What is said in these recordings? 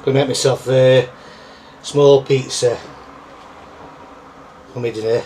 Gonna make myself a small pizza for my dinner.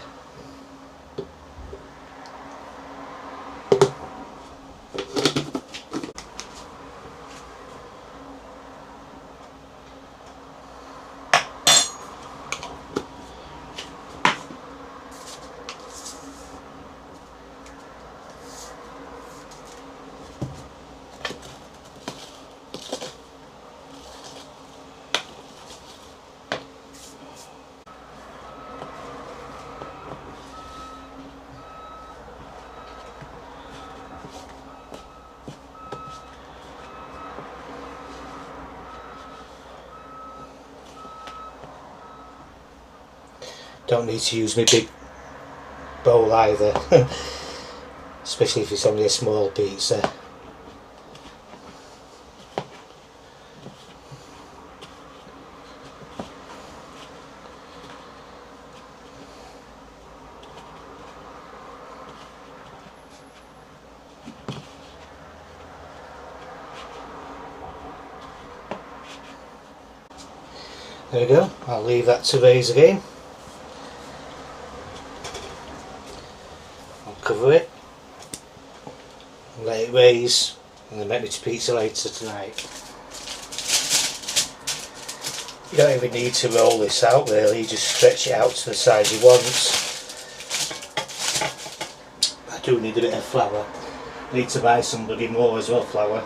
Don't need to use my big bowl either, especially if it's only a small pizza. There we go, I'll leave that to raise again. I'll cover it and let it raise and then make me pizza later tonight. You don't even need to roll this out really, you just stretch it out to the size you want. I do need a bit of flour. I need to buy somebody more as well, flour.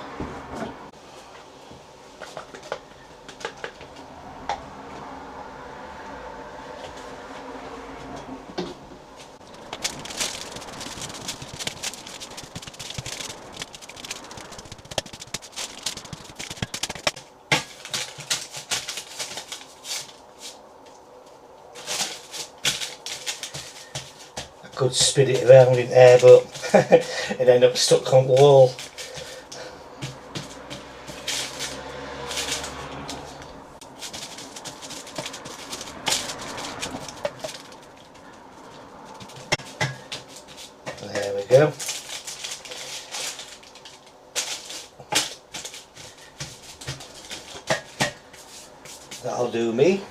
Could spin it around in air, but it ended up stuck on the wall. There we go. That'll do me.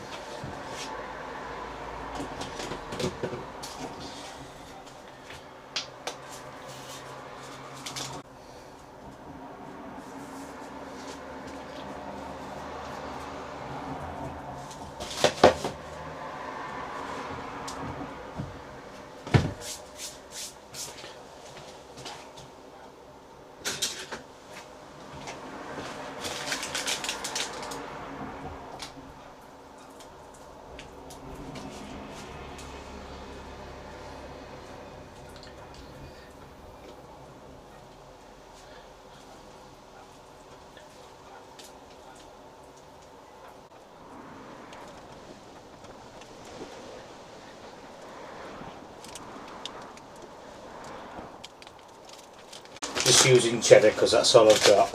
Just using cheddar because that's all I've got.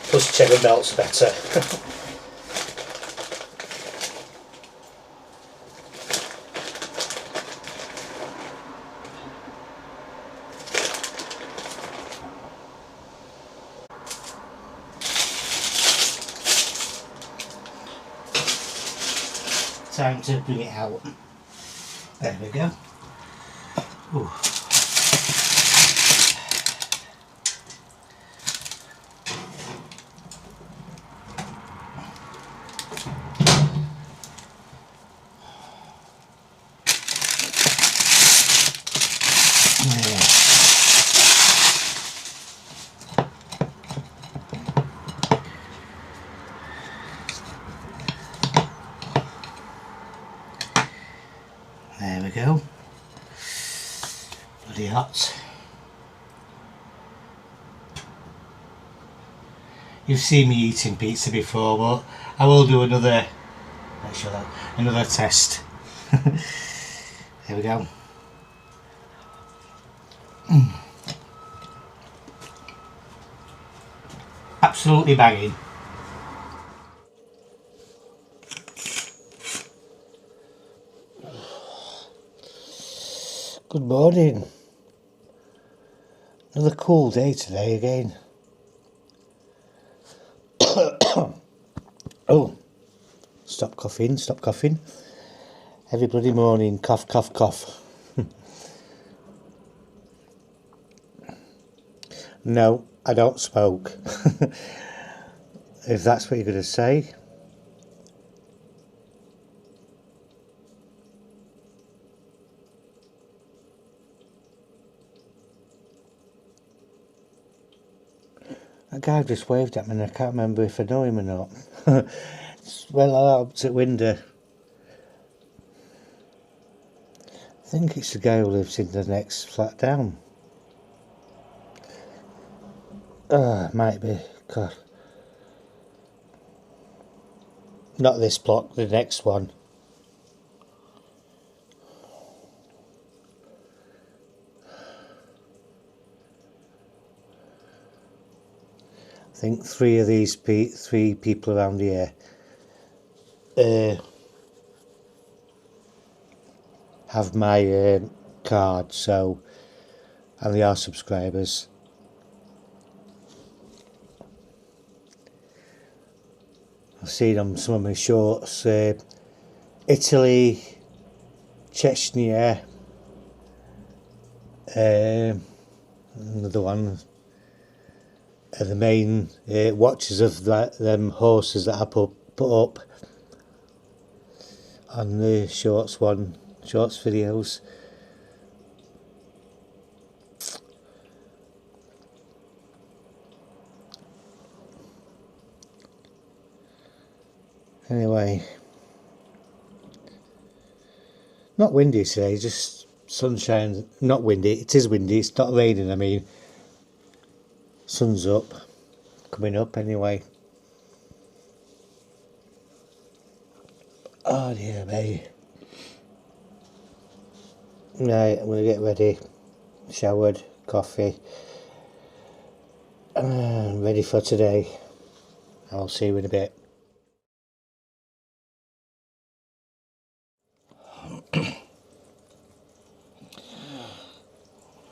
Plus cheddar melts better. Time to bring it out. There we go. Ooh. There we go. Bloody hot. You've seen me eating pizza before, but I will do another test. There we go. Absolutely banging. Good morning. Another cool day today again. Oh, stop coughing, stop coughing. Every bloody morning, cough, cough, cough. No, I don't smoke. If that's what you're going to say. That guy just waved at me and I can't remember if I know him or not. Well, out at window. I think it's the guy who lives in the next flat down. Might be. God. Not this block, the next one. I think three people around here have my card, so, and they are subscribers. I've seen on some of my shorts, Italy, Chechnya, another one, are the main watchers of them horses that I put up on the shorts videos. Anyway, not windy today, just sunshine. Not windy, it is windy, it's not raining, I mean. Sun's up, coming up anyway. Oh dear me. Right, I'm going to get ready, showered, coffee, and ready for today. I'll see you in a bit.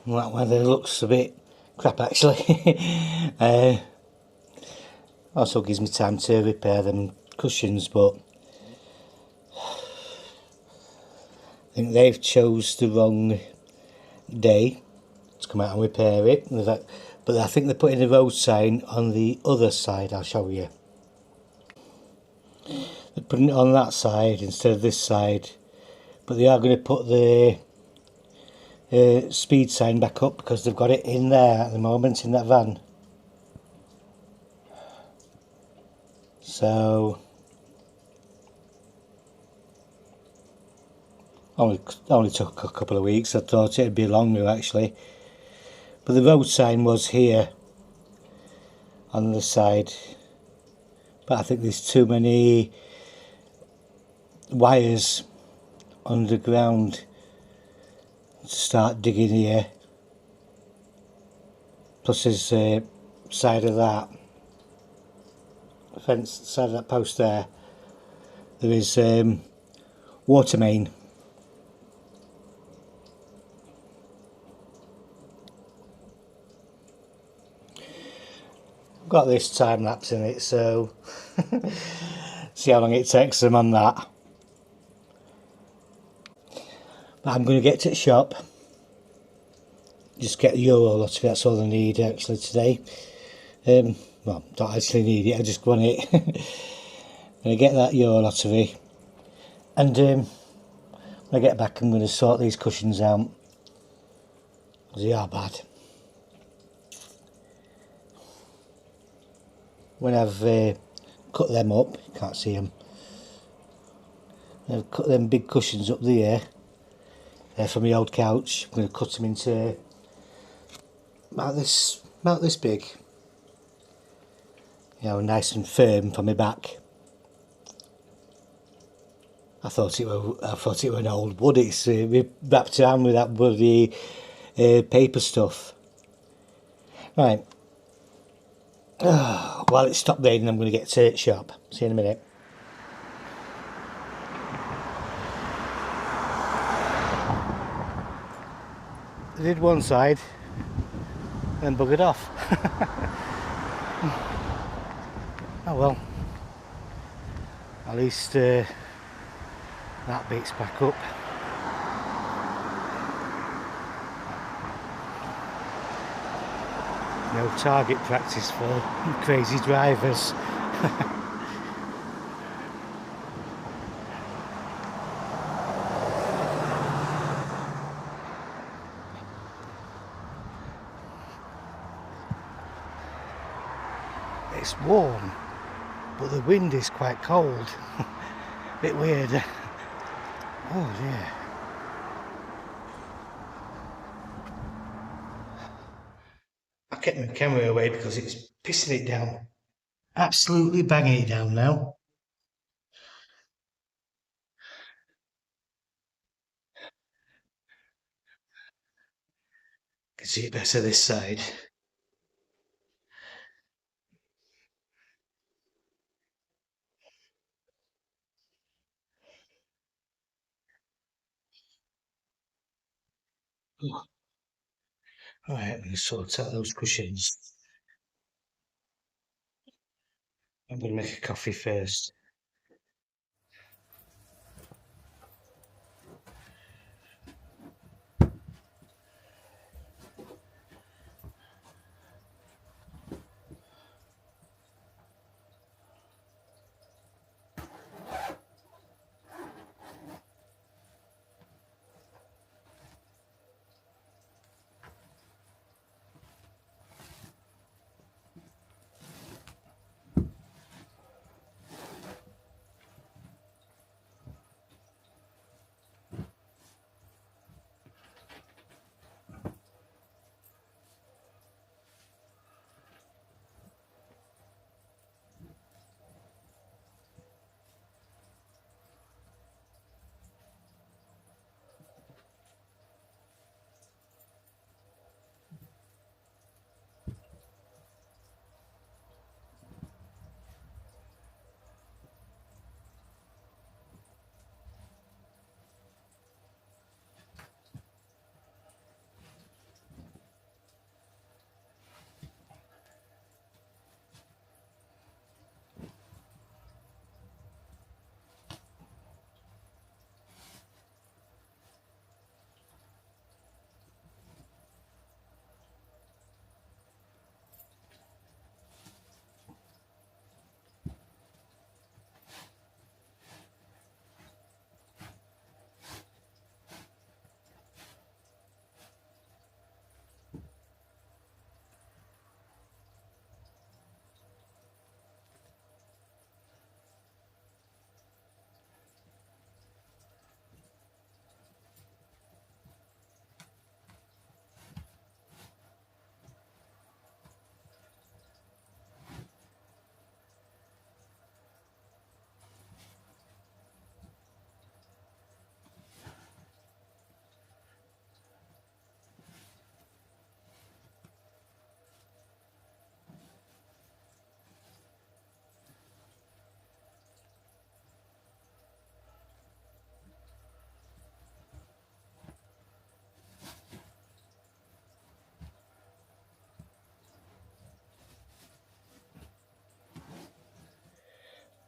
Well, that weather looks a bit crap actually. Also gives me time to repair them cushions, but I think they've chose the wrong day to come out and repair it. But I think they're putting the road sign on the other side. I'll show you. They're putting it on that side instead of this side, but they are going to put the speed sign back up because they've got it in there at the moment in that van. So only took a couple of weeks. I thought it'd be longer actually, but the road sign was here on the side, but I think there's too many wires underground to start digging here. Plus there's a side of that fence, side of that post there is water main. Got this time lapse in it, so see how long it takes them on that. But I'm going to get to the shop, just get the Euro lottery, that's all I need actually today. Well, don't actually need it, I just want it. I'm going to get that Euro lottery, and when I get back I'm going to sort these cushions out, because they are bad. When I've cut them up, you can't see them, I've cut them big cushions up there from my old couch. I'm going to cut them into about this big, you know, nice and firm for my back. I thought it were an old wood. It's wrapped around with that bloody paper stuff. Right. While it stopped raining, I'm going to get to the shop. See you in a minute. I did one side and buggered off. Oh well. At least that bit's back up. No target practice for crazy drivers. It's warm, but the wind is quite cold. Bit weird. Oh dear. I kept my camera away because it's pissing it down. Absolutely banging it down now. Can see it better this side. Alright, I'm going to sort out those cushions. I'm going to make a coffee first.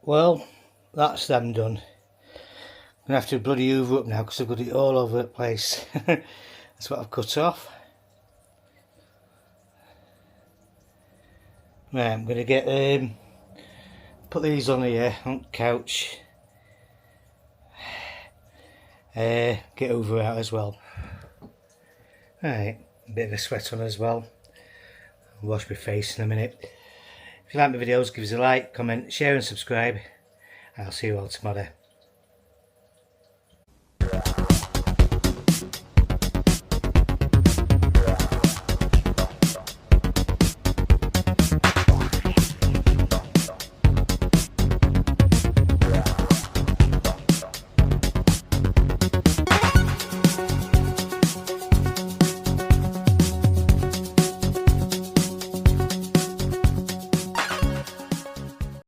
Well, that's them done. I'm going to have to bloody hoover up now because I've got it all over the place. That's what I've cut off. Right, I'm going to get put these on here on the couch. Get over out as well. Right, a bit of a sweat on as well. I'll wash my face in a minute. If you like my videos, give us a like, comment, share and subscribe. And I'll see you all tomorrow.